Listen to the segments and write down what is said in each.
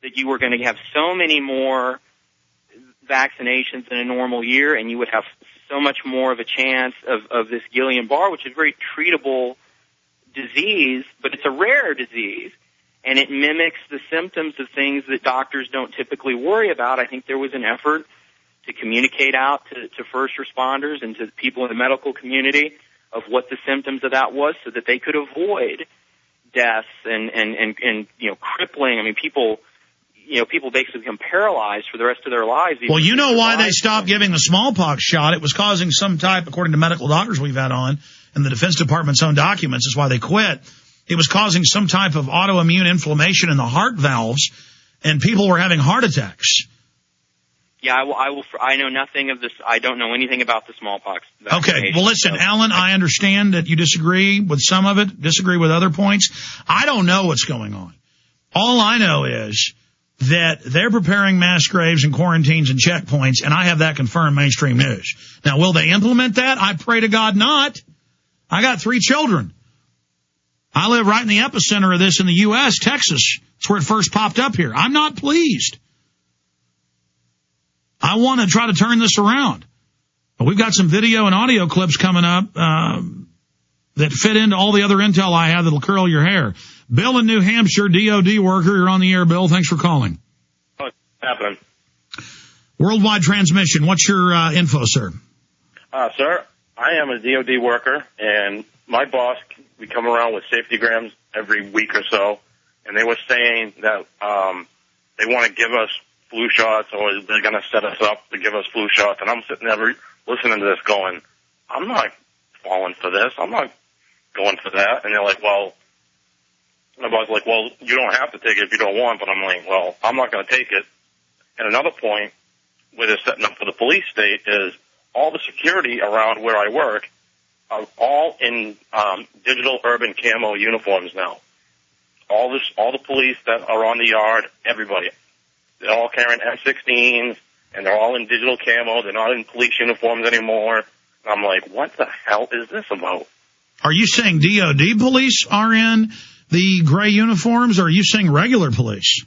that you were going to have so many more vaccinations in a normal year, and you would have so much more of a chance of this Guillain-Barré, which is a very treatable disease, but it's a rare disease, and it mimics the symptoms of things that doctors don't typically worry about. I think there was an effort to communicate out to first responders and to people in the medical community of what the symptoms of that was, so that they could avoid deaths and crippling. I mean, people basically become paralyzed for the rest of their lives. Well, you know why they stopped giving the smallpox shot? It was causing some type, according to medical doctors we've had on, and the Defense Department's own documents, is why they quit. It was causing some type of autoimmune inflammation in the heart valves, and people were having heart attacks. Yeah, I know nothing of this. I don't know anything about the smallpox vaccination. Okay, well, listen, Alan, I understand that you disagree with some of it, disagree with other points. I don't know what's going on. All I know is that they're preparing mass graves and quarantines and checkpoints, and I have that confirmed mainstream news. Now, will they implement that? I pray to God not. I got 3 children. I live right in the epicenter of this in the U.S., Texas. That's where it first popped up here. I'm not pleased. I want to try to turn this around. But we've got some video and audio clips coming up that fit into all the other intel I have that'll curl your hair. Bill in New Hampshire, DOD worker. You're on the air, Bill. Thanks for calling. What's happening? Worldwide transmission. What's your info, sir? Sir, I am a DOD worker, and my boss, we come around with safety grams every week or so, and they were saying that they want to give us flu shots, or they're going to set us up to give us flu shots. And I'm sitting there listening to this going, I'm not falling for this. I'm not going for that. And they're like, well, and I was like, well, you don't have to take it if you don't want. But I'm like, well, I'm not going to take it. And another point where they're setting up for the police state is all the security around where I work are all in digital urban camo uniforms now. All the police that are on the yard, everybody. They're all carrying M16s, and they're all in digital camo. They're not in police uniforms anymore. I'm like, what the hell is this about? Are you saying DOD police are in the gray uniforms, or are you saying regular police?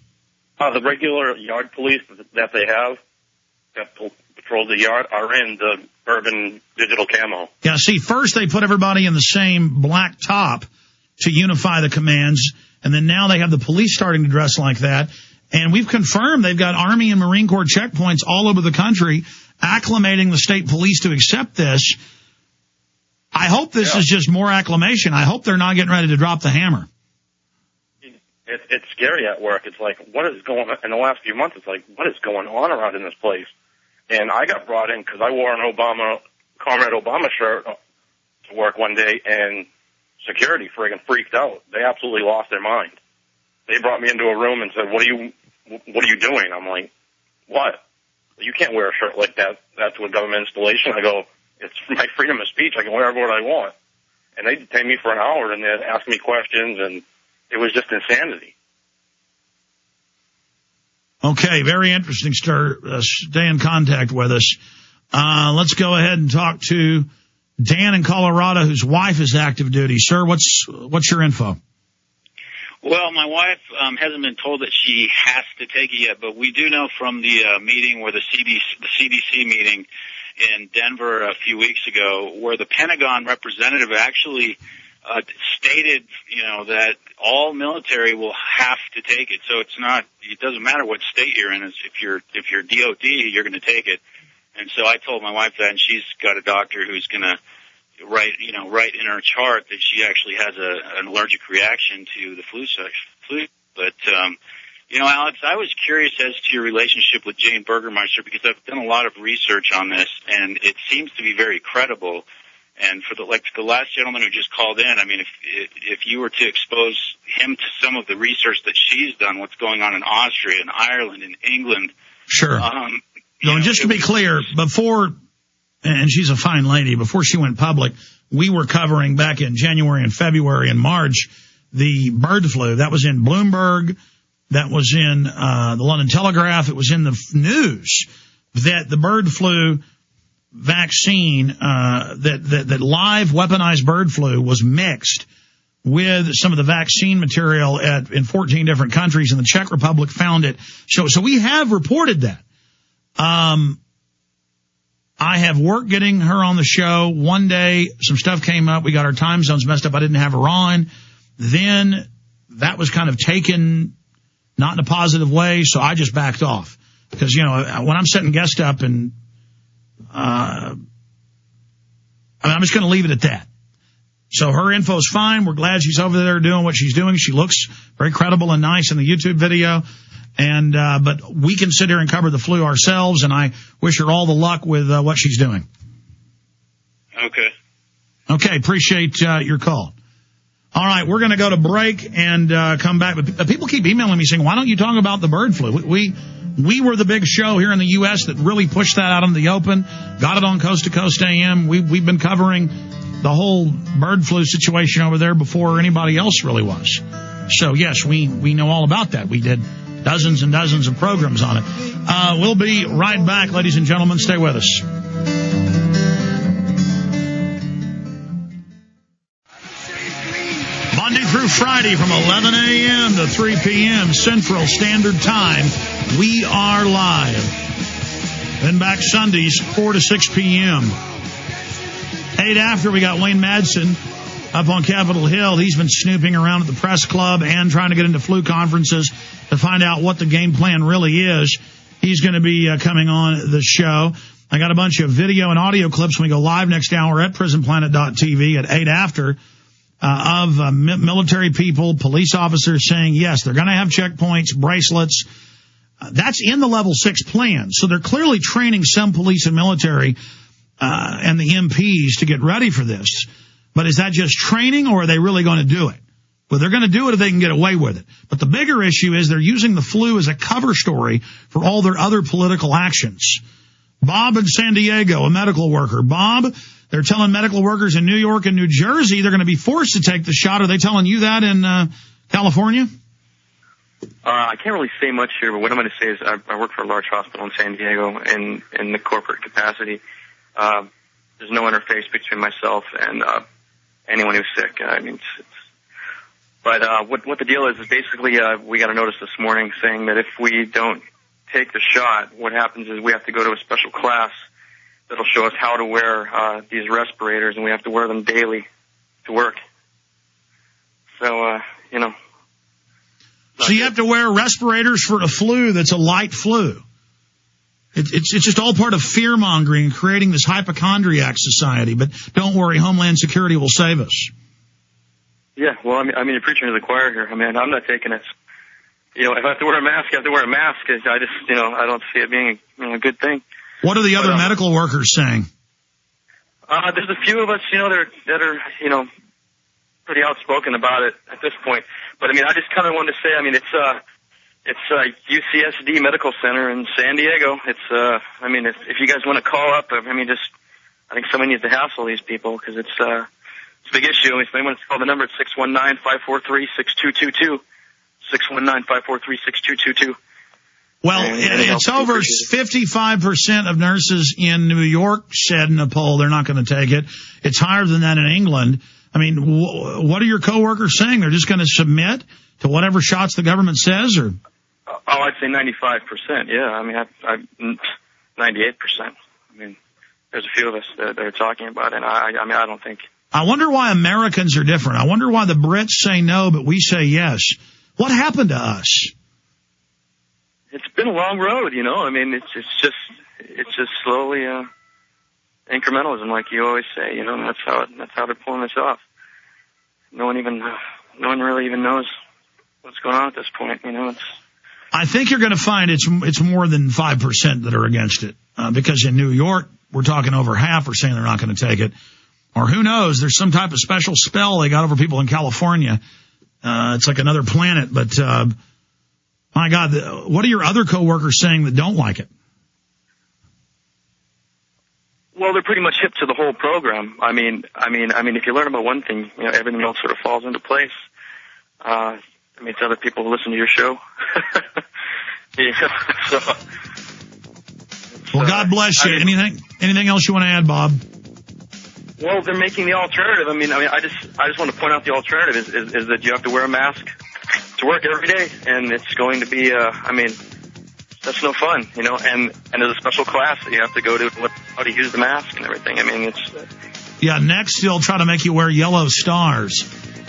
The regular yard police that they have that patrol the yard are in the urban digital camo. Yeah, see, first they put everybody in the same black top to unify the commands, and then now they have the police starting to dress like that. And we've confirmed they've got Army and Marine Corps checkpoints all over the country acclimating the state police to accept this. I hope this is just more acclimation. I hope they're not getting ready to drop the hammer. It's scary at work. It's like, what is going on? In the last few months, it's like, what is going on around in this place? And I got brought in because I wore an Comrade Obama shirt to work one day, and security friggin' freaked out. They absolutely lost their mind. They brought me into a room and said, what are you doing? I'm like, what? You can't wear a shirt like that to a government installation. I go, it's my freedom of speech. I can wear what I want. And they detained me for an hour, and they'd ask me questions, and it was just insanity. Okay, very interesting, sir. Stay in contact with us. Let's go ahead and talk to Dan in Colorado, whose wife is active duty. Sir, what's your info? Well, my wife hasn't been told that she has to take it yet, but we do know from the meeting where the CDC meeting in Denver a few weeks ago, where the Pentagon representative actually stated, that all military will have to take it. So it doesn't matter what state you're in. If you're DOD, you're going to take it. And so I told my wife that, and she's got a doctor who's going to write in her chart that she actually has an allergic reaction to the flu. But, Alex, I was curious as to your relationship with Jane Burgermeister, because I've done a lot of research on this, and it seems to be very credible. And for the last gentleman who just called in, I mean, if you were to expose him to some of the research that she's done, what's going on in Austria and Ireland and England. Sure. Just to be clear, and she's a fine lady, before she went public, we were covering back in January and February and March the bird flu. That was in Bloomberg. That was in the London Telegraph. It was in the news that the bird flu vaccine, that live weaponized bird flu was mixed with some of the vaccine material in 14 different countries, and the Czech Republic found it. So we have reported that. I have worked getting her on the show. One day, some stuff came up. We got our time zones messed up. I didn't have her on. Then that was kind of taken not in a positive way, so I just backed off. Because, you know, when I'm setting guests up, and I'm just going to leave it at that. So her info's fine. We're glad she's over there doing what she's doing. She looks very credible and nice in the YouTube video. And but we can sit here and cover the flu ourselves, and I wish her all the luck with what she's doing. Okay, appreciate your call. All right, we're going to go to break and come back. But people keep emailing me saying, why don't you talk about the bird flu? We were the big show here in the U.S. that really pushed that out in the open, got it on Coast to Coast AM. We've been covering the whole bird flu situation over there before anybody else really was. So, yes, we know all about that. We did dozens and dozens of programs on it. We'll be right back, ladies and gentlemen. Stay with us. Monday through Friday from 11 a.m. to 3 p.m. Central Standard Time, we are live. Then back Sundays, 4 to 6 p.m. 8 after, we got Wayne Madsen up on Capitol Hill. He's been snooping around at the press club and trying to get into flu conferences to find out what the game plan really is. He's going to be coming on the show. I got a bunch of video and audio clips when we go live next hour at prisonplanet.tv at 8 after of military people, police officers saying, yes, they're going to have checkpoints, bracelets. That's in the level 6 plan. So they're clearly training some police and military and the MPs to get ready for this. But is that just training, or are they really going to do it? Well, they're going to do it if they can get away with it. But the bigger issue is they're using the flu as a cover story for all their other political actions. Bob in San Diego, a medical worker. Bob, they're telling medical workers in New York and New Jersey they're going to be forced to take the shot. Are they telling you that in California? I can't really say much here, but what I'm going to say is I work for a large hospital in San Diego in the corporate capacity. There's no interface between myself and anyone who's sick. What the deal is basically we got a notice this morning saying that if we don't take the shot, what happens is we have to go to a special class that'll show us how to wear these respirators, and we have to wear them daily to work. So, So you have to wear respirators for a flu that's a light flu. It's just all part of fear-mongering and creating this hypochondriac society. But don't worry, Homeland Security will save us. Yeah, well, you're preaching to the choir here. I'm not taking it. If I have to wear a mask, I have to wear a mask. I just, I don't see it being a good thing. What are the other medical workers saying? There's a few of us, that are, pretty outspoken about it at this point. But I just kind of wanted to say, it's UCSD Medical Center in San Diego. It's, if you guys want to call up, I think somebody needs to hassle these people because it's a big issue. If anyone wants to call the number, it's 619-543-6222. 619-543-6222. Well, it's over 55% of nurses in New York said in a poll they're not going to take it. It's higher than that in England. What are your coworkers saying? They're just going to submit to whatever shots the government says, or? I'd say 95%. Yeah, 98%. There's a few of us that are talking about it, and I don't think. I wonder why Americans are different. I wonder why the Brits say no, but we say yes. What happened to us? It's been a long road, it's just slowly, incrementalism, like you always say, that's how they're pulling this off. No one really even knows what's going on at this point, I think you're going to find it's more than 5% that are against it, because in New York, we're talking over half are saying they're not going to take it. Or who knows, there's some type of special spell they got over people in California. It's like another planet, but, my God, what are your other coworkers saying that don't like it? Well, they're pretty much hip to the whole program. If you learn about one thing, everything else sort of falls into place. It's other people who listen to your show. Well, God bless you. Anything else you want to add, Bob? Well, they're making the alternative. I mean, I just want to point out the alternative is that you have to wear a mask to work every day, and it's going to be, that's no fun, you know. And there's a special class that you have to go to learn how to use the mask and everything. I mean, it's. Yeah, next they'll try to make you wear yellow stars.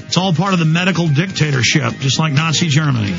It's all part of the medical dictatorship, just like Nazi Germany.